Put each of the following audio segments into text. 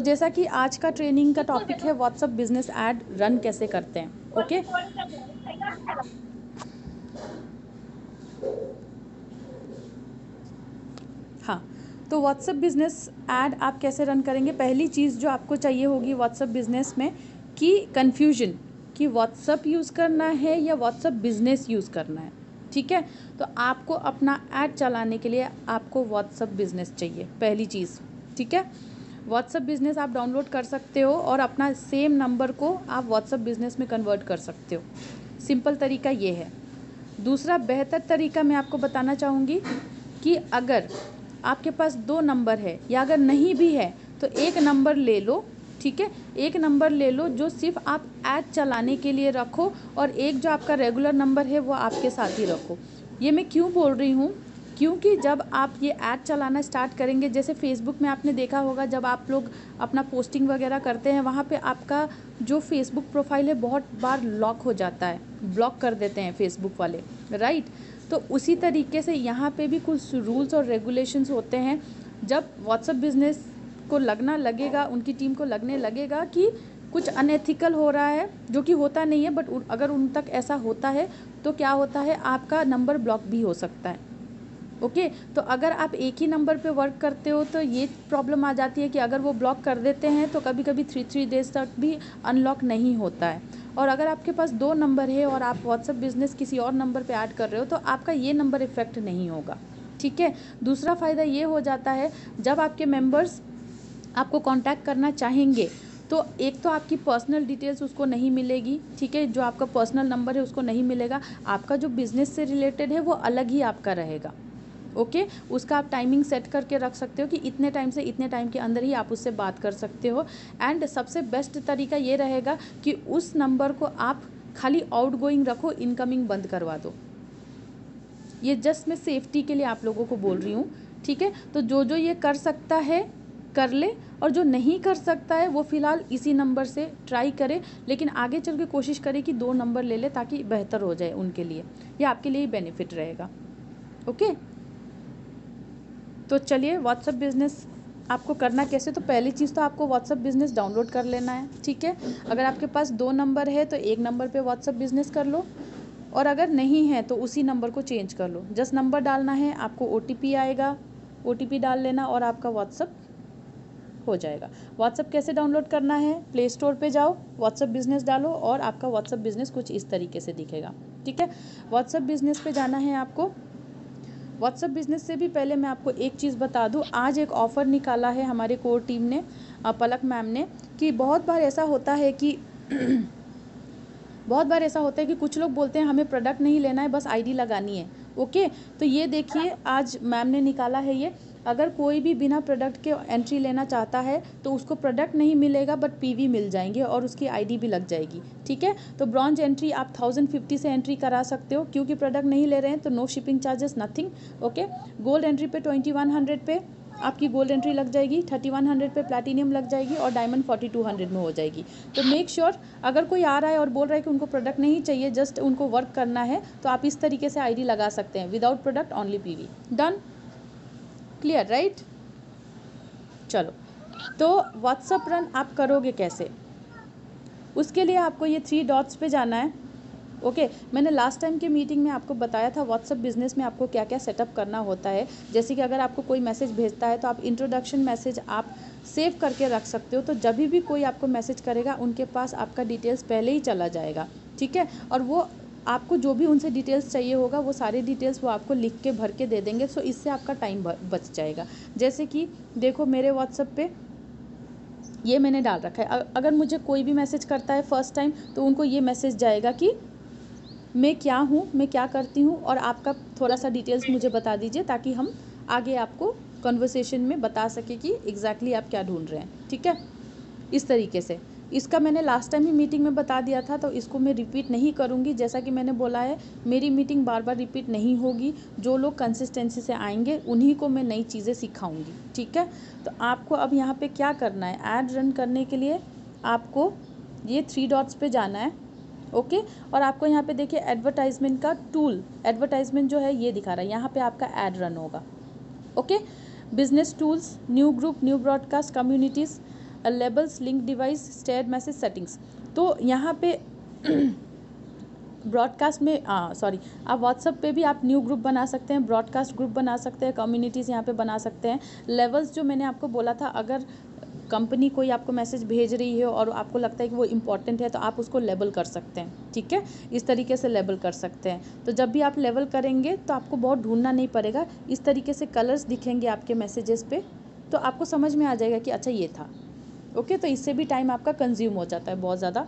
जैसा कि आज का ट्रेनिंग का टॉपिक है व्हाट्सएप बिजनेस ऐड रन कैसे करते हैं। ओके, हाँ, तो व्हाट्सएप बिजनेस ऐड आप कैसे रन करेंगे। पहली चीज़ जो आपको चाहिए होगी व्हाट्सएप बिजनेस में कि कन्फ्यूजन कि व्हाट्सएप यूज़ करना है या व्हाट्सएप बिजनेस यूज़ करना है। ठीक है, तो आपको अपना ऐड चलाने के लिए आपको व्हाट्सएप बिजनेस चाहिए पहली चीज़। ठीक है, व्हाट्सएप बिजनेस आप डाउनलोड कर सकते हो और अपना सेम नंबर को आप व्हाट्सएप बिजनेस में कन्वर्ट कर सकते हो। सिंपल तरीका ये है। दूसरा बेहतर तरीका मैं आपको बताना चाहूँगी कि अगर आपके पास 2 नंबर है या अगर नहीं भी है तो एक नंबर ले लो। ठीक है, एक नंबर ले लो जो सिर्फ आप ऐड चलाने के लिए रखो और एक जो आपका रेगुलर नंबर है वो आपके साथ ही रखो। ये मैं क्यों बोल रही हूँ, क्योंकि जब आप ये ऐड चलाना स्टार्ट करेंगे, जैसे फेसबुक में आपने देखा होगा जब आप लोग अपना पोस्टिंग वगैरह करते हैं वहाँ पे आपका जो फेसबुक प्रोफाइल है बहुत बार लॉक हो जाता है, ब्लॉक कर देते हैं फेसबुक वाले, राइट। तो उसी तरीके से यहाँ पे भी कुछ रूल्स और रेगुलेशंस होते हैं। जब व्हाट्सएप बिजनेस को लगना लगेगा, उनकी टीम को लगने लगेगा कि कुछ अनएथिकल हो रहा है, जो कि होता नहीं है, बट अगर उन तक ऐसा होता है तो क्या होता है, आपका नंबर ब्लॉक भी हो सकता है। ओके, तो अगर आप एक ही नंबर पे वर्क करते हो तो ये प्रॉब्लम आ जाती है कि अगर वो ब्लॉक कर देते हैं तो कभी कभी 3 डेज तक भी अनलॉक नहीं होता है। और अगर आपके पास 2 नंबर है और आप व्हाट्सएप बिजनेस किसी और नंबर पे ऐड कर रहे हो तो आपका ये नंबर इफेक्ट नहीं होगा। ठीक है, दूसरा फ़ायदा ये हो जाता है जब आपके मेंबर्स आपको कांटेक्ट करना चाहेंगे तो एक तो आपकी पर्सनल डिटेल्स उसको नहीं मिलेगी। ठीक है, जो आपका पर्सनल नंबर है उसको नहीं मिलेगा, आपका जो बिज़नेस से रिलेटेड है वो अलग ही आपका रहेगा। ओके, उसका आप टाइमिंग सेट करके रख सकते हो कि इतने टाइम से इतने टाइम के अंदर ही आप उससे बात कर सकते हो। एंड सबसे बेस्ट तरीका ये रहेगा कि उस नंबर को आप खाली आउटगोइंग रखो, इनकमिंग बंद करवा दो। ये जस्ट मैं सेफ्टी के लिए आप लोगों को बोल रही हूँ। ठीक है, तो जो जो ये कर सकता है कर ले और जो नहीं कर सकता है वो फ़िलहाल इसी नंबर से ट्राई करे, लेकिन आगे चल के कोशिश करे कि 2 नंबर ले ले ताकि बेहतर हो जाए उनके लिए, ये आपके लिए ही बेनिफिट रहेगा। ओके, तो चलिए व्हाट्सएप बिज़नेस आपको करना कैसे। तो पहली चीज़ तो आपको व्हाट्सएप बिज़नेस डाउनलोड कर लेना है। ठीक है, अगर आपके पास 2 नंबर है तो एक नंबर पे व्हाट्सएप बिज़नेस कर लो और अगर नहीं है तो उसी नंबर को चेंज कर लो। जस्ट नंबर डालना है, आपको OTP आएगा, OTP डाल लेना और आपका व्हाट्सएप हो जाएगा। व्हाट्सएप कैसे डाउनलोड करना है, प्ले स्टोर पे जाओ, व्हाट्सएप बिज़नेस डालो और आपका व्हाट्सएप बिज़नेस कुछ इस तरीके से दिखेगा। ठीक है, व्हाट्सएप बिज़नेस पे जाना है आपको। व्हाट्सएप बिज़नेस से भी पहले मैं आपको एक चीज़ बता दूं, आज एक ऑफ़र निकाला है हमारे कोर टीम ने, पलक मैम ने, कि बहुत बार ऐसा होता है कि बहुत बार ऐसा होता है कि कुछ लोग बोलते हैं हमें प्रोडक्ट नहीं लेना है, बस आईडी लगानी है। ओके, तो ये देखिए आज मैम ने निकाला है ये, अगर कोई भी बिना प्रोडक्ट के एंट्री लेना चाहता है तो उसको प्रोडक्ट नहीं मिलेगा बट PV मिल जाएंगे और उसकी आईडी भी लग जाएगी। ठीक है, तो ब्रॉन्ज एंट्री आप 1050 से एंट्री करा सकते हो, क्योंकि प्रोडक्ट नहीं ले रहे हैं तो no shipping charges, nothing. Okay, gold entry पे 2100 पे आपकी गोल्ड एंट्री लग जाएगी, 3100 पे प्लैटिनियम लग जाएगी और डायमंड 4200 में हो जाएगी। तो मेक श्योर अगर कोई आ रहा है और बोल रहा है कि उनको प्रोडक्ट नहीं चाहिए, जस्ट उनको वर्क करना है, तो आप इस तरीके से आईडी लगा सकते हैं, without product only PV। Done, clear, right. चलो, तो व्हाट्सएप रन आप करोगे कैसे, उसके लिए आपको ये 3 डॉट्स पे जाना है। ओके, मैंने लास्ट टाइम के मीटिंग में आपको बताया था व्हाट्सएप बिजनेस में आपको क्या क्या सेटअप करना होता है। जैसे कि अगर आपको कोई मैसेज भेजता है तो आप इंट्रोडक्शन मैसेज आप सेव करके रख सकते हो, तो जब भी कोई आपको मैसेज करेगा उनके पास आपका डिटेल्स पहले ही चला जाएगा। ठीक है, और वो आपको जो भी उनसे डिटेल्स चाहिए होगा वो सारे डिटेल्स वो आपको लिख के भर के दे देंगे। सो इससे आपका टाइम बच जाएगा। जैसे कि देखो मेरे व्हाट्सएप पे ये मैंने डाल रखा है, अगर मुझे कोई भी मैसेज करता है फर्स्ट टाइम तो उनको ये मैसेज जाएगा कि मैं क्या हूँ, मैं क्या करती हूँ और आपका थोड़ा सा डिटेल्स मुझे बता दीजिए, ताकि हम आगे आपको कन्वर्सेशन में बता सके कि एग्जैक्टली आप क्या ढूंढ रहे हैं। ठीक है, इस तरीके से। इसका मैंने लास्ट टाइम ही मीटिंग में बता दिया था तो इसको मैं रिपीट नहीं करूँगी। जैसा कि मैंने बोला है मेरी मीटिंग बार बार रिपीट नहीं होगी, जो लोग कंसिस्टेंसी से आएंगे उन्हीं को मैं नई चीज़ें सिखाऊंगी। ठीक है, तो आपको अब यहाँ पे क्या करना है, ऐड रन करने के लिए आपको ये 3 डॉट्स पे जाना है। ओके, और आपको यहाँ पे देखिए एडवर्टाइजमेंट का टूल, एडवर्टाइजमेंट जो है ये दिखा रहा है, यहाँ पे आपका ऐड रन होगा। Okay, business tools, new group, new broadcast, communities, labels, link device, share message, settings. तो यहाँ पे ब्रॉडकास्ट में आप व्हाट्सएप पे भी आप न्यू ग्रुप बना सकते हैं, ब्रॉडकास्ट ग्रुप बना सकते हैं, कम्युनिटीज़ यहाँ पे बना सकते हैं। लेवल्स जो मैंने आपको बोला था, अगर कंपनी कोई आपको मैसेज भेज रही है और आपको लगता है कि वो इम्पॉर्टेंट है तो आप उसको लेबल कर सकते हैं, ठीक है, इस तरीके से लेबल कर सकते हैं। तो जब भी आप लेबल करेंगे तो आपको बहुत ढूंढना नहीं पड़ेगा, इस तरीके से कलर्स दिखेंगे आपके मैसेजेस पे, तो आपको समझ में आ जाएगा कि अच्छा ये था। ओके, तो इससे भी टाइम आपका कंज्यूम हो जाता है, बहुत ज़्यादा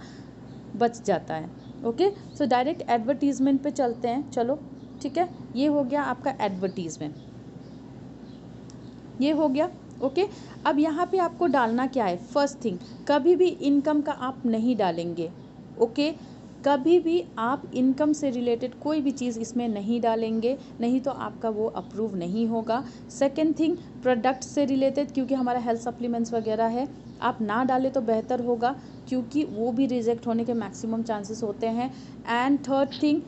बच जाता है। ओके, सो डायरेक्ट एडवर्टीजमेंट पे चलते हैं, चलो ठीक है। ये हो गया आपका एडवर्टीजमेंट, ये हो गया। ओके, अब यहाँ पे आपको डालना क्या है, फर्स्ट थिंग, कभी भी इनकम का आप नहीं डालेंगे। ओके, कभी भी आप इनकम से रिलेटेड कोई भी चीज़ इसमें नहीं डालेंगे, नहीं तो आपका वो अप्रूव नहीं होगा। सेकेंड थिंग, प्रोडक्ट से रिलेटेड, क्योंकि हमारा हेल्थ सप्लीमेंट्स वगैरह है, आप ना डालें तो बेहतर होगा, क्योंकि वो भी रिजेक्ट होने के मैक्सिमम चांसेस होते हैं। एंड थर्ड थिंग,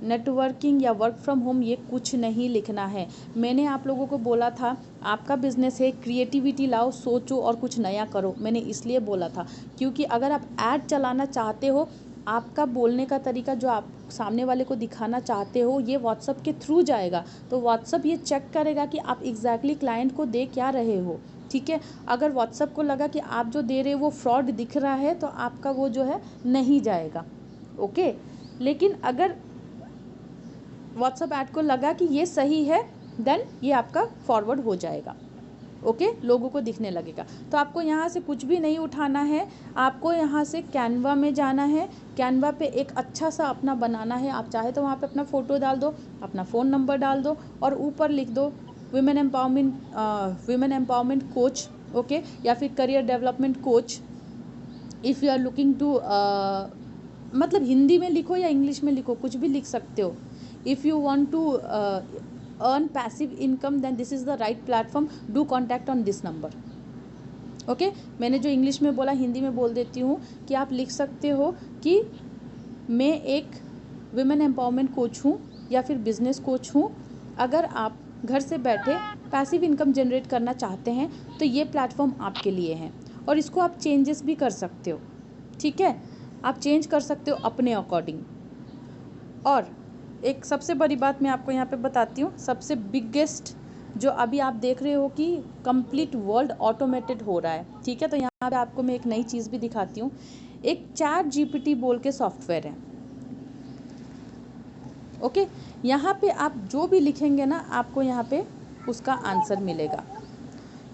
नेटवर्किंग या वर्क फ्रॉम होम, ये कुछ नहीं लिखना है। मैंने आप लोगों को बोला था आपका बिजनेस है, क्रिएटिविटी लाओ, सोचो और कुछ नया करो। मैंने इसलिए बोला था क्योंकि अगर आप ऐड चलाना चाहते हो, आपका बोलने का तरीका जो आप सामने वाले को दिखाना चाहते हो ये व्हाट्सएप के थ्रू जाएगा, तो व्हाट्सएप ये चेक करेगा कि आप एग्जैक्टली क्लाइंट को दे क्या रहे हो, ठीक है। अगर व्हाट्सएप को लगा कि आप जो दे रहे हो वो फ्रॉड दिख रहा है तो आपका वो जो है नहीं जाएगा। ओके, लेकिन अगर व्हाट्सएप ऐड को लगा कि ये सही है, देन ये आपका फॉरवर्ड हो जाएगा। ओके, लोगों को दिखने लगेगा। तो आपको यहाँ से कुछ भी नहीं उठाना है, आपको यहाँ से कैनवा में जाना है, कैनवा पे एक अच्छा सा अपना बनाना है। आप चाहे तो वहाँ पे अपना फ़ोटो डाल दो, अपना फ़ोन नंबर डाल दो और ऊपर लिख दो वुमेन एम्पावरमेंट कोच, ओके, या फिर career development coach. If you are looking to, मतलब हिंदी में लिखो या इंग्लिश में लिखो, कुछ भी लिख सकते हो। If you want to earn passive income then this is the right platform, do contact on this number। Okay, मैंने जो इंग्लिश में बोला हिंदी में बोल देती हूँ कि आप लिख सकते हो कि मैं एक वुमेन एम्पावरमेंट कोच हूँ या फिर बिजनेस कोच हूँ। अगर आप घर से बैठे पैसिव इनकम जनरेट करना चाहते हैं तो ये प्लेटफॉर्म आपके लिए है, और इसको आप चेंजेस भी कर सकते हो, ठीक है, आप चेंज कर सकते हो अपने अकॉर्डिंग। और एक सबसे बड़ी बात मैं आपको यहाँ पे बताती हूँ, सबसे बिगेस्ट जो अभी आप देख रहे हो कि कंप्लीट वर्ल्ड ऑटोमेटेड हो रहा है, ठीक है। तो यहाँ पे आपको मैं एक नई चीज़ भी दिखाती हूँ, एक चैट जीपीटी बोल के सॉफ्टवेयर है। ओके, यहाँ पे आप जो भी लिखेंगे ना आपको यहाँ पे उसका आंसर मिलेगा।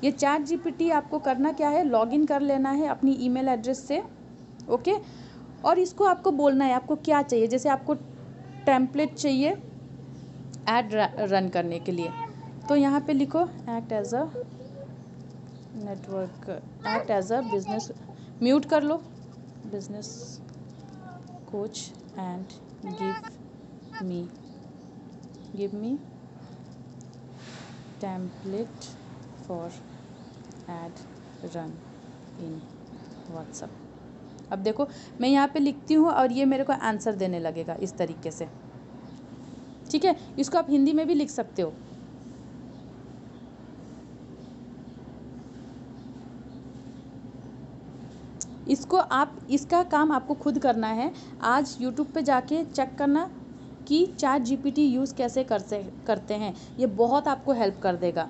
ये चैट जीपीटी आपको करना क्या है, लॉगिन कर लेना है अपनी ईमेल एड्रेस से, ओके, और इसको आपको बोलना है आपको क्या चाहिए। जैसे आपको टेम्पलेट चाहिए ऐड रन करने के लिए, तो यहाँ पे लिखो act as a network, act as a business, mute कर लो, business coach and give me template for ad run in WhatsApp. अब देखो मैं यहाँ पे लिखती हूँ और ये मेरे को आंसर देने लगेगा इस तरीके से, ठीक है। इसको आप हिंदी में भी लिख सकते हो। इसको आप, इसका काम आपको खुद करना है। आज यूट्यूब पे जाके चेक करना कि चैट जीपीटी यूज़ कैसे करते हैं, ये बहुत आपको हेल्प कर देगा।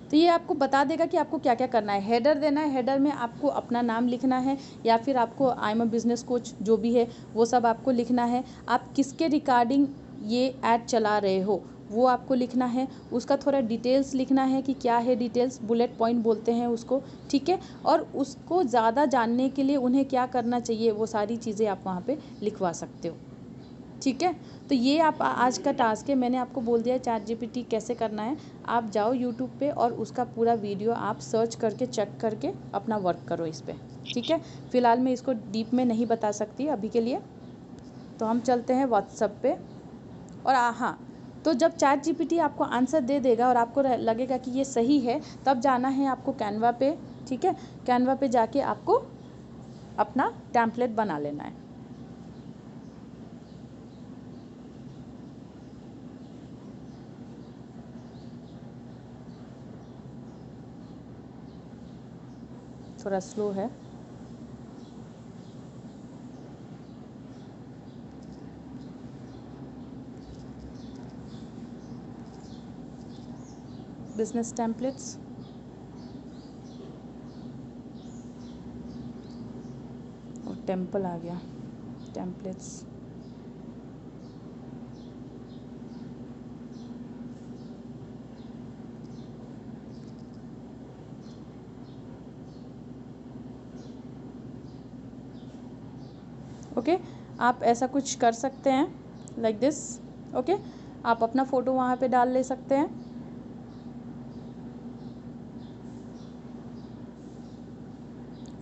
तो ये आपको बता देगा कि आपको क्या क्या करना है। हेडर देना है, हेडर में आपको अपना नाम लिखना है या फिर आपको I am a business coach जो भी है वो सब आपको लिखना है। आप किसके रिगार्डिंग ये ऐड चला रहे हो वो आपको लिखना है। उसका थोड़ा डिटेल्स लिखना है कि क्या है डिटेल्स, बुलेट पॉइंट बोलते हैं उसको, ठीक है। और उसको ज़्यादा जानने के लिए उन्हें क्या करना चाहिए वो सारी चीज़ें आप वहाँ पे लिखवा सकते हो, ठीक है। तो ये आप आज का टास्क है, मैंने आपको बोल दिया चैट जीपीटी कैसे करना है। आप जाओ यूट्यूब पे और उसका पूरा वीडियो आप सर्च करके चेक करके अपना वर्क करो इस पर, ठीक है। फ़िलहाल मैं इसको डीप में नहीं बता सकती अभी के लिए, तो हम चलते हैं व्हाट्सएप पे। और हाँ, तो जब चैट जीपीटी आपको आंसर दे देगा और आपको लगेगा कि ये सही है, तब जाना है आपको कैनवा पे, ठीक है। कैनवा पे जाके आपको अपना टेम्पलेट बना लेना है। थोड़ा स्लो है। बिजनेस टेम्पलेट्स, और टेम्पल आ गया, टेम्पलेट्स। ओके, आप ऐसा कुछ कर सकते हैं लाइक दिस। ओके, आप अपना फ़ोटो वहाँ पे डाल ले सकते हैं।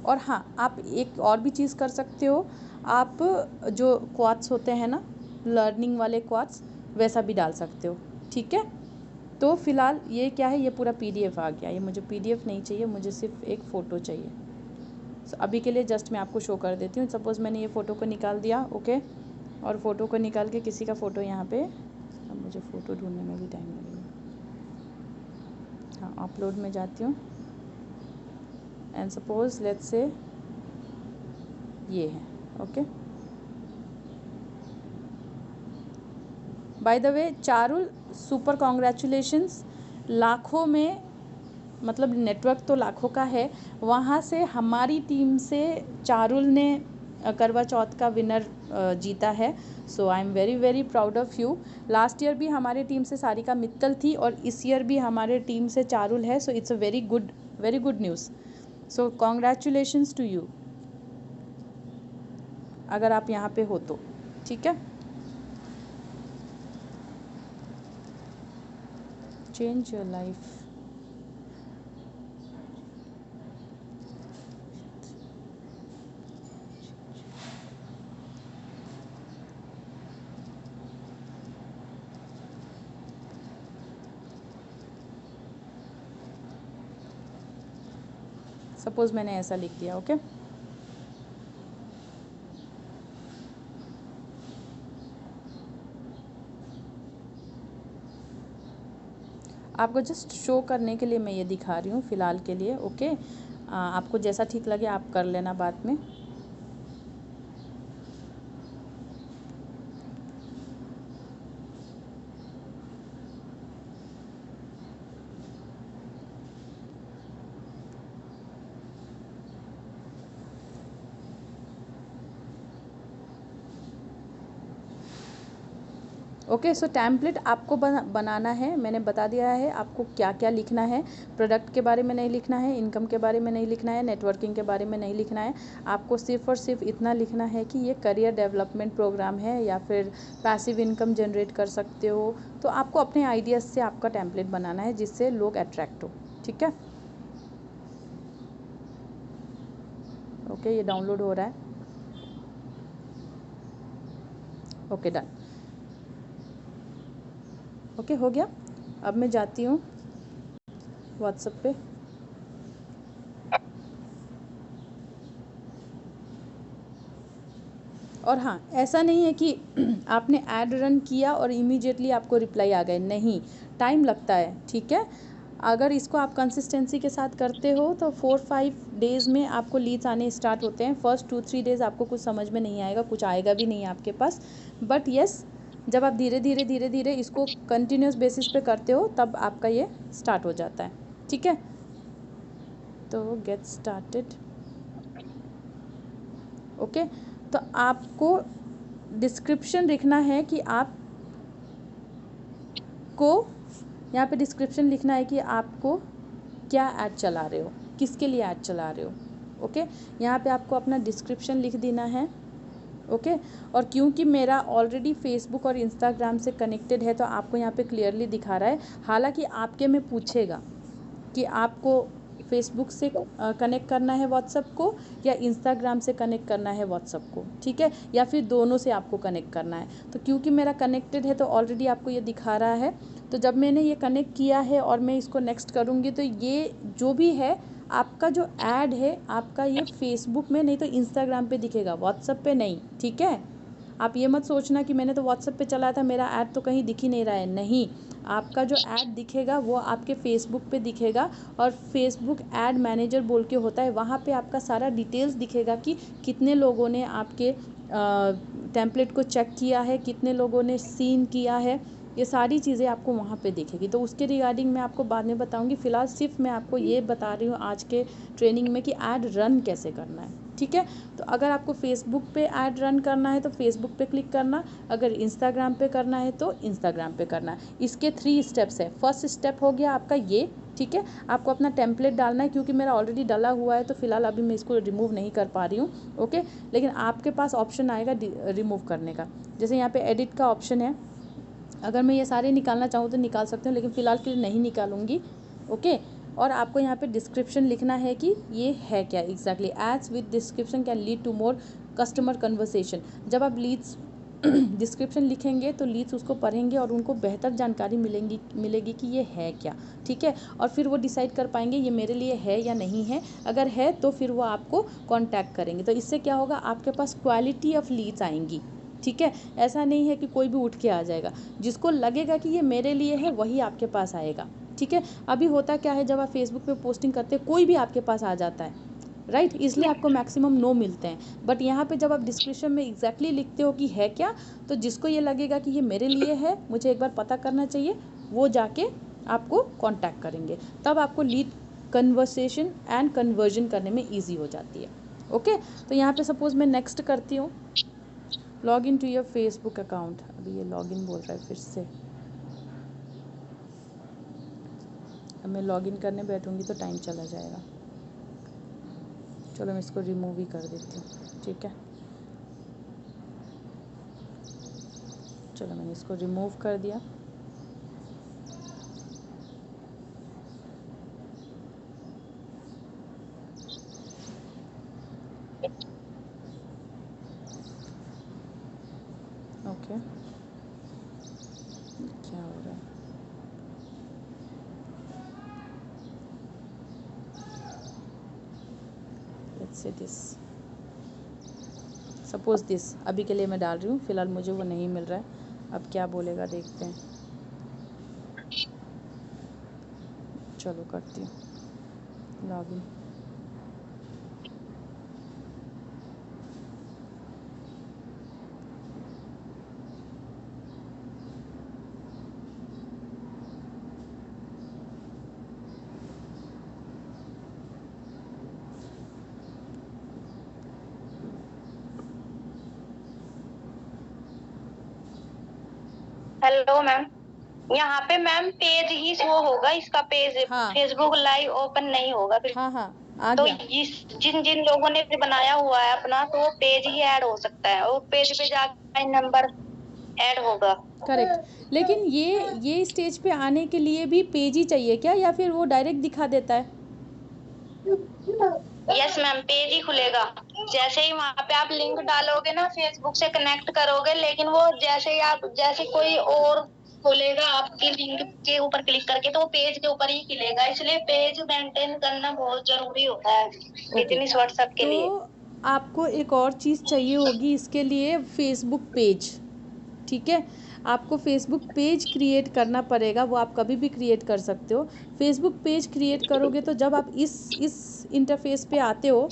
और हाँ, आप एक और भी चीज़ कर सकते हो, आप जो क्वाट्स होते हैं ना, लर्निंग वाले क्वाट्स, वैसा भी डाल सकते हो, ठीक है। तो फ़िलहाल ये क्या है, ये पूरा पीडीएफ आ गया। ये मुझे पीडीएफ नहीं चाहिए, मुझे सिर्फ एक फ़ोटो चाहिए। So, अभी के लिए जस्ट मैं आपको शो कर देती हूँ। सपोज़ मैंने ये फ़ोटो को निकाल दिया, ओके, और फ़ोटो को निकाल के किसी का फ़ोटो यहाँ पे, अब मुझे फ़ोटो ढूंढने में भी टाइम लगेगा। हाँ, अपलोड में जाती हूँ एंड सपोज़ लेट्स से ये है, okay. By the way Charul, super congratulations. लाखों में, मतलब नेटवर्क तो लाखों का है, वहाँ से हमारी टीम से चारुल ने करवा चौथ का विनर जीता है। So I am very very proud of you. Last year भी हमारे टीम से सारिका मित्तल थी और इस ईयर भी हमारे टीम से चारुल है। So it's a very good news. So congratulations to you, अगर आप यहाँ पे हो तो, ठीक है। Change your life. सपोज़ मैंने ऐसा लिख दिया, ओके। आपको जस्ट शो करने के लिए मैं ये दिखा रही हूँ फ़िलहाल के लिए, ओके। आपको जैसा ठीक लगे आप कर लेना बाद में। ओके, सो टेम्पलेट आपको बनाना है। मैंने बता दिया है आपको क्या क्या लिखना है। प्रोडक्ट के बारे में नहीं लिखना है, इनकम के बारे में नहीं लिखना है, नेटवर्किंग के बारे में नहीं लिखना है। आपको सिर्फ और सिर्फ इतना लिखना है कि ये करियर डेवलपमेंट प्रोग्राम है या फिर पैसिव इनकम जनरेट कर सकते हो। तो आपको अपने आइडियाज़ से आपका टेम्पलेट बनाना है जिससे लोग अट्रैक्ट हो, ठीक है। ओके, ये डाउनलोड हो रहा है। Okay, done. ओके, हो गया। अब मैं जाती हूँ व्हाट्सएप पे। और हाँ, ऐसा नहीं है कि आपने ऐड रन किया और इमीडिएटली आपको रिप्लाई आ गए, नहीं, टाइम लगता है, ठीक है। अगर इसको आप कंसिस्टेंसी के साथ करते हो तो 4-5 डेज़ में आपको लीड्स आने स्टार्ट होते हैं। फर्स्ट 2-3 डेज़ आपको कुछ समझ में नहीं आएगा, कुछ आएगा भी नहीं आपके पास, बट येस, जब आप धीरे धीरे इसको कंटिन्यूस बेसिस पे करते हो तब आपका ये स्टार्ट हो जाता है, ठीक है। तो गेट स्टार्टेड, ओके। तो आपको डिस्क्रिप्शन लिखना है कि आप को यहाँ पे डिस्क्रिप्शन लिखना है कि आपको क्या ऐड चला रहे हो, किसके लिए ऐड चला रहे हो, ओके। यहाँ पे आपको अपना डिस्क्रिप्शन लिख देना है, ओके। और क्योंकि मेरा ऑलरेडी फेसबुक और इंस्टाग्राम से कनेक्टेड है तो आपको यहाँ पे क्लियरली दिखा रहा है। हालांकि आपके में पूछेगा कि आपको फेसबुक से कनेक्ट करना है व्हाट्सअप को, या इंस्टाग्राम से कनेक्ट करना है व्हाट्सअप को, ठीक है, या फिर दोनों से आपको कनेक्ट करना है। तो क्योंकि मेरा कनेक्टेड है तो ऑलरेडी आपको ये दिखा रहा है। तो जब मैंने ये कनेक्ट किया है और मैं इसको नेक्स्ट करूँगी तो ये जो भी है आपका जो ऐड है आपका ये फेसबुक में नहीं तो इंस्टाग्राम पे दिखेगा, व्हाट्सअप पे नहीं, ठीक है। आप ये मत सोचना कि मैंने तो व्हाट्सएप पे चलाया था, मेरा ऐड तो कहीं दिख ही नहीं रहा है। नहीं, आपका जो ऐड दिखेगा वो आपके फेसबुक पे दिखेगा, और फेसबुक ऐड मैनेजर बोल के होता है, वहाँ पे आपका सारा डिटेल्स दिखेगा कि कितने लोगों ने आपके टेम्पलेट को चेक किया है, कितने लोगों ने सीन किया है, ये सारी चीज़ें आपको वहाँ पे दिखेगी। तो उसके रिगार्डिंग मैं आपको बाद में बताऊँगी। फ़िलहाल सिर्फ मैं आपको ये बता रही हूँ आज के ट्रेनिंग में कि ऐड रन कैसे करना है, ठीक है। तो अगर आपको फेसबुक पे ऐड रन करना है तो फेसबुक पे क्लिक करना, अगर इंस्टाग्राम पे करना है तो इंस्टाग्राम पे करना है। इसके 3 स्टेप्स है। फर्स्ट स्टेप हो गया आपका ये, ठीक है, आपको अपना टेम्पलेट डालना है। क्योंकि मेरा ऑलरेडी डला हुआ है तो फिलहाल अभी मैं इसको रिमूव नहीं कर पा रही हूँ, ओके। लेकिन आपके पास ऑप्शन आएगा रिमूव करने का। जैसे यहाँ पे एडिट का ऑप्शन है, अगर मैं ये सारे निकालना चाहूँ तो निकाल सकते हूँ, लेकिन फ़िलहाल के लिए नहीं निकालूंगी, ओके। और आपको यहाँ पे डिस्क्रिप्शन लिखना है कि ये है क्या exactly. Ads with description can lead to more customer conversation. जब आप लीड्स डिस्क्रिप्शन लिखेंगे तो लीड्स उसको पढ़ेंगे और उनको बेहतर जानकारी मिलेगी कि ये है क्या, ठीक है। और फिर वो डिसाइड कर पाएंगे ये मेरे लिए है या नहीं है। अगर है तो फिर वो आपको कांटेक्ट करेंगे। तो इससे क्या होगा, आपके पास क्वालिटी ऑफ लीड्स आएंगी, ठीक है। ऐसा नहीं है कि कोई भी उठ के आ जाएगा, जिसको लगेगा कि ये मेरे लिए है वही आपके पास आएगा, ठीक है। अभी होता क्या है, जब आप फेसबुक पे पोस्टिंग करते हैं कोई भी आपके पास आ जाता है, राइट, इसलिए आपको मैक्सिमम नो मिलते हैं। बट यहाँ पे जब आप डिस्क्रिप्शन में एग्जैक्टली लिखते हो कि है क्या, तो जिसको ये लगेगा कि ये मेरे लिए है, मुझे एक बार पता करना चाहिए, वो जाके आपको कांटेक्ट करेंगे। तब आपको लीड कन्वर्सेशन एंड कन्वर्जन करने में ईजी हो जाती है, ओके। तो यहाँ पे सपोज मैं नेक्स्ट करती हूँ, log in to your Facebook account. अभी ये लॉग इन बोल रहा है फिर से, अब मैं लॉग इन करने बैठूंगी तो टाइम चला जाएगा। चलो मैं इसको रिमूव ही कर देती हूँ, ठीक है। चलो मैंने इसको रिमूव कर दिया। ओके, क्या हो रहा है? Let's say this, suppose this अभी के लिए मैं डाल रही हूँ, फिलहाल मुझे वो नहीं मिल रहा है। अब क्या बोलेगा देखते हैं। चलो करती हूँ लॉग इन। हेलो मैम, यहाँ पे मैम पेज ही शो होगा, इसका पेज हाँ फेसबुक लाइव ओपन नहीं होगा फिर। हाँ हाँ, आ तो गया। जिन जिन लोगों ने बनाया हुआ है अपना, तो वो पेज ही ऐड हो सकता है, और पेज पे जाकर नंबर ऐड होगा। करेक्ट, लेकिन ये स्टेज पे आने के लिए भी पेज ही चाहिए क्या, या फिर वो डायरेक्ट दिखा देता है? यस मैम, पेज ही खुलेगा। जैसे ही वहाँ पे आप लिंक डालोगे ना, फेसबुक से कनेक्ट करोगे, लेकिन वो जैसे कोई और खोलेगा आपकी लिंक के ऊपर क्लिक करके, तो वो पेज के ऊपर ही खिलेगा। इसलिए पेज मेंटेन करना बहुत जरूरी होता है बिजनेस व्हाट्सएप के लिए। तो आपको एक और चीज़ चाहिए होगी इसके लिए, फेसबुक पेज, ठीक है। आपको फेसबुक पेज क्रिएट करना पड़ेगा, वो आप कभी भी क्रिएट कर सकते हो। फेसबुक पेज क्रिएट करोगे तो जब आप इस इंटरफेस पे आते हो,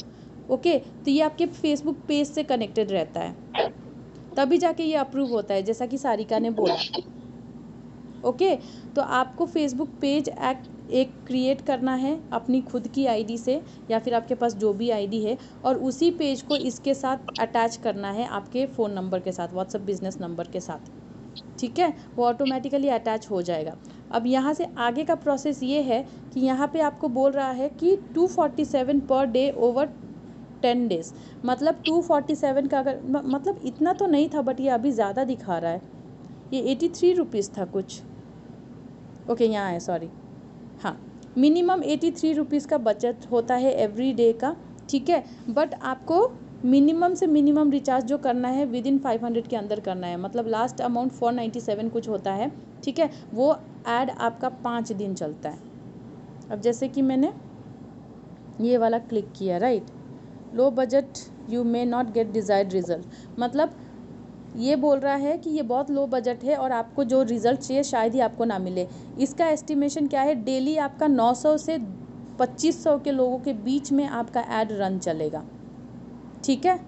ओके, तो ये आपके फेसबुक पेज से कनेक्टेड रहता है, तभी जाके ये अप्रूव होता है, जैसा कि सारिका ने बोला, ओके। तो आपको फेसबुक पेज एक क्रिएट करना है अपनी खुद की आईडी से, या फिर आपके पास जो भी आईडी है, और उसी पेज को इसके साथ अटैच करना है आपके फ़ोन नंबर के साथ, व्हाट्सएप बिजनेस नंबर के साथ, ठीक है। वो ऑटोमेटिकली अटैच हो जाएगा। अब यहाँ से आगे का प्रोसेस ये है कि यहाँ पे आपको बोल रहा है कि 247 पर डे ओवर 10 डेज़, मतलब 247 का अगर मतलब इतना तो नहीं था, बट ये अभी ज़्यादा दिखा रहा है। ये 83 रुपीज़ था कुछ, ओके यहाँ है, सॉरी, हाँ मिनिमम 83 रुपीज़ का बचत होता है एवरी डे का, ठीक है। बट आपको मिनिमम से मिनिमम रिचार्ज जो करना है विद इन 500 के अंदर करना है, मतलब लास्ट अमाउंट 497 कुछ होता है, ठीक है। वो ऐड आपका 5 दिन चलता है। अब जैसे कि मैंने ये वाला क्लिक किया, right, low budget you may not gate desired result, मतलब ये बोल रहा है कि ये बहुत लो बजट है और आपको जो रिज़ल्ट चाहिए शायद ही आपको ना मिले। इसका एस्टिमेशन क्या है, डेली आपका 900 से 2500 के लोगों के बीच में आपका ऐड रन चलेगा, ठीक है।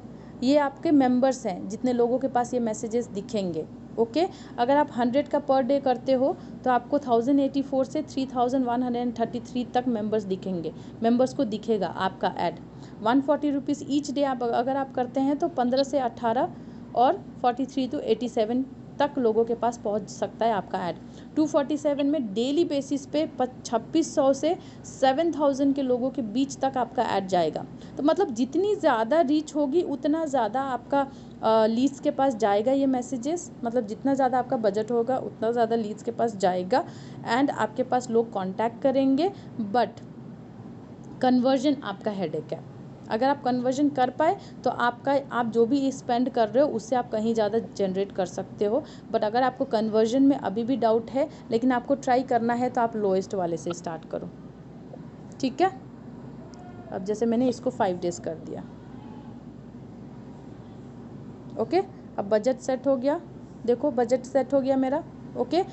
ये आपके मेंबर्स हैं, जितने लोगों के पास ये मैसेजेस दिखेंगे, ओके। अगर आप 100 का पर डे करते हो तो आपको 1084 से 3133 तक मेंबर्स दिखेंगे, मेंबर्स को दिखेगा आपका ऐड। 140 रुपीज़ ईच डे आप अगर आप करते हैं तो 15 से 18 और 43 to 87 तक लोगों के पास पहुंच सकता है आपका ऐड। 247 में डेली बेसिस पे 2600 से 7000 के लोगों के बीच तक आपका ऐड जाएगा। तो मतलब जितनी ज़्यादा रीच होगी उतना ज़्यादा आपका लीड्स के पास जाएगा ये मैसेजेस, मतलब जितना ज़्यादा आपका बजट होगा उतना ज़्यादा लीड्स के पास जाएगा एंड आपके पास लोग कांटेक्ट करेंगे। बट कन्वर्जन आपका हेडेक है। अगर आप कन्वर्जन कर पाए तो आप जो भी स्पेंड कर रहे हो उससे आप कहीं ज़्यादा जनरेट कर सकते हो। बट अगर आपको कन्वर्जन में अभी भी डाउट है लेकिन आपको ट्राई करना है तो आप लोएस्ट वाले से स्टार्ट करो, ठीक है। अब जैसे मैंने इसको 5 डेज़ कर दिया, ओके। अब बजट सेट हो गया, देखो बजट सेट हो गया मेरा, ओके।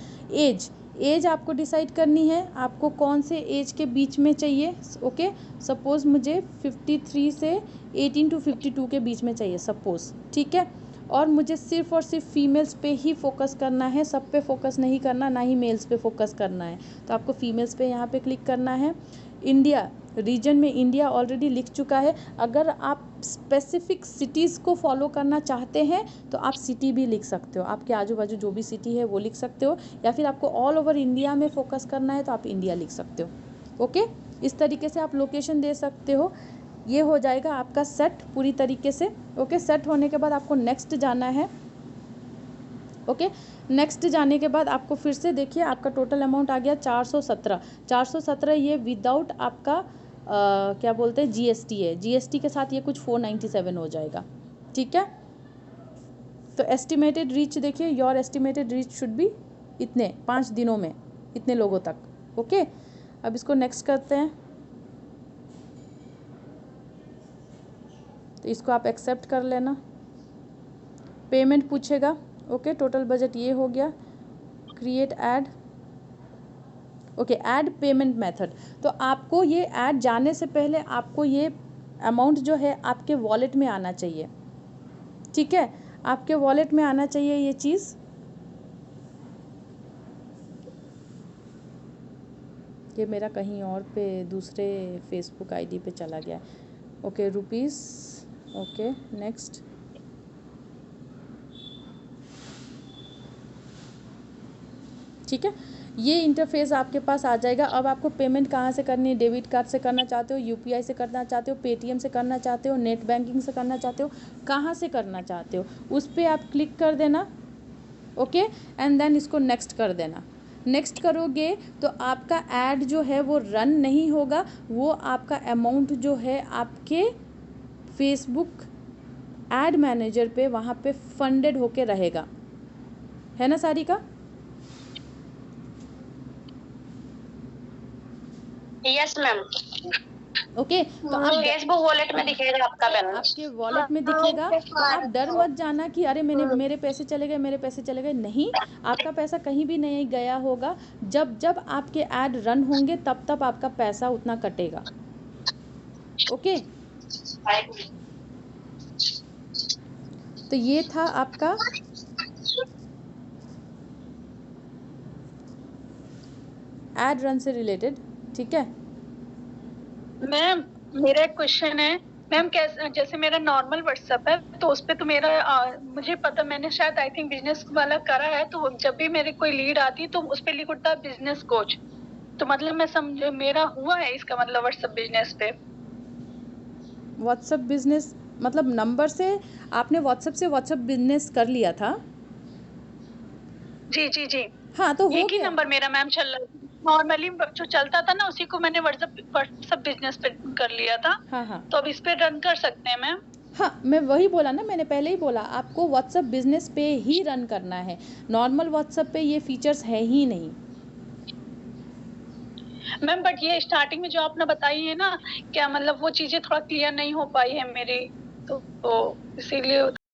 एज आपको डिसाइड करनी है, आपको कौन से एज के बीच में चाहिए, ओके। सपोज़ मुझे 53 से 18 to 52 के बीच में चाहिए सपोज़, ठीक है। और मुझे सिर्फ और सिर्फ फीमेल्स पे ही फोकस करना है, सब पे फोकस नहीं करना, ना ही मेल्स पे फोकस करना है। तो आपको फीमेल्स पे यहाँ पे क्लिक करना है। इंडिया रीजन में इंडिया ऑलरेडी लिख चुका है। अगर आप स्पेसिफिक सिटीज़ को फॉलो करना चाहते हैं तो आप सिटी भी लिख सकते हो, आपके आजू बाजू जो भी सिटी है वो लिख सकते हो, या फिर आपको ऑल ओवर इंडिया में फोकस करना है तो आप इंडिया लिख सकते हो, ओके। इस तरीके से आप लोकेशन दे सकते हो। ये हो जाएगा आपका सेट पूरी तरीके से, ओके। सेट होने के बाद आपको नेक्स्ट जाना है, ओके। नेक्स्ट जाने के बाद आपको फिर से देखिए आपका टोटल अमाउंट आ गया 417। ये विदाउट आपका क्या बोलते हैं जीएसटी है, जीएसटी के साथ ये कुछ 497 हो जाएगा, ठीक है। तो एस्टिमेटेड रीच देखिए, your estimated reach should be इतने 5 दिनों में इतने लोगों तक, ओके। अब इसको नेक्स्ट करते हैं, तो इसको आप एक्सेप्ट कर लेना। पेमेंट पूछेगा, ओके। टोटल बजट ये हो गया, create add, okay. Add payment method, तो आपको ये ऐड जाने से पहले आपको ये अमाउंट जो है आपके वॉलेट में आना चाहिए, ठीक है। आपके वॉलेट में आना चाहिए ये चीज़। ये मेरा कहीं और पे दूसरे फेसबुक आईडी पे चला गया, ओके। Rupees, okay. नेक्स्ट, ठीक है। ये इंटरफेस आपके पास आ जाएगा। अब आपको पेमेंट कहाँ से करनी है, डेबिट कार्ड से करना चाहते हो, यूपीआई से करना चाहते हो, पेटीएम से करना चाहते हो, नेट बैंकिंग से करना चाहते हो, कहाँ से करना चाहते हो उस पर आप क्लिक कर देना, ओके। एंड देन इसको नेक्स्ट कर देना। नेक्स्ट करोगे तो आपका ऐड जो है वो रन नहीं होगा, वो आपका अमाउंट जो है आपके फेसबुक ऐड मैनेजर पे वहाँ पे फंडेड होके रहेगा, है ना सारिका? Yes ma'am, okay. तो आप फेसबुक वॉलेट में दिखेगा आपका बैलेंस, आपके वॉलेट में दिखेगा। तो आप डर मत जाना कि अरे मेरे पैसे चले गए, मेरे पैसे चले गए, नहीं, आपका पैसा कहीं भी नहीं गया होगा। जब जब आपके ऐड रन होंगे तब तब आपका पैसा उतना कटेगा, ओके। तो ये था आपका ऐड रन से रिलेटेड, ठीक है। मैम मेरा एक क्वेश्चन है मैम, कैसे जैसे मेरा नॉर्मल व्हाट्सएप है तो उस पे तो मेरा मुझे पता, मैंने शायद आई थिंक बिजनेस वाला करा है, तो जब भी मेरे कोई लीड आती तो उस पे लिख उठता है बिजनेस कोच, तो मतलब मैं समझ मेरा हुआ है इसका मतलब व्हाट्सएप बिजनेस पे। व्हाट्सएप बिजनेस मतलब नंबर से आपने व्हाट्सएप से व्हाट्सएप बिजनेस कर लिया था? जी जी जी, हाँ, तो हो एक ही गया। नंबर मेरा मैम चल रहा है। नॉर्मली जो चलता था ना उसी को मैंने व्हाट्सएप बिजनेस पे कर लिया था। हाँ हाँ तो अब इस पे रन कर सकते हैं मैम? हाँ, मैं वही बोला ना, मैंने पहले ही बोला आपको व्हाट्सएप बिजनेस पे ही रन करना है, नॉर्मल व्हाट्सएप पे ये फीचर्स है ही नहीं। मैम बट ये स्टार्टिंग में जो आपने बताई है ना, क्या मतलब वो चीजें थोड़ा क्लियर नहीं हो पाई है मेरी, तो इसीलिए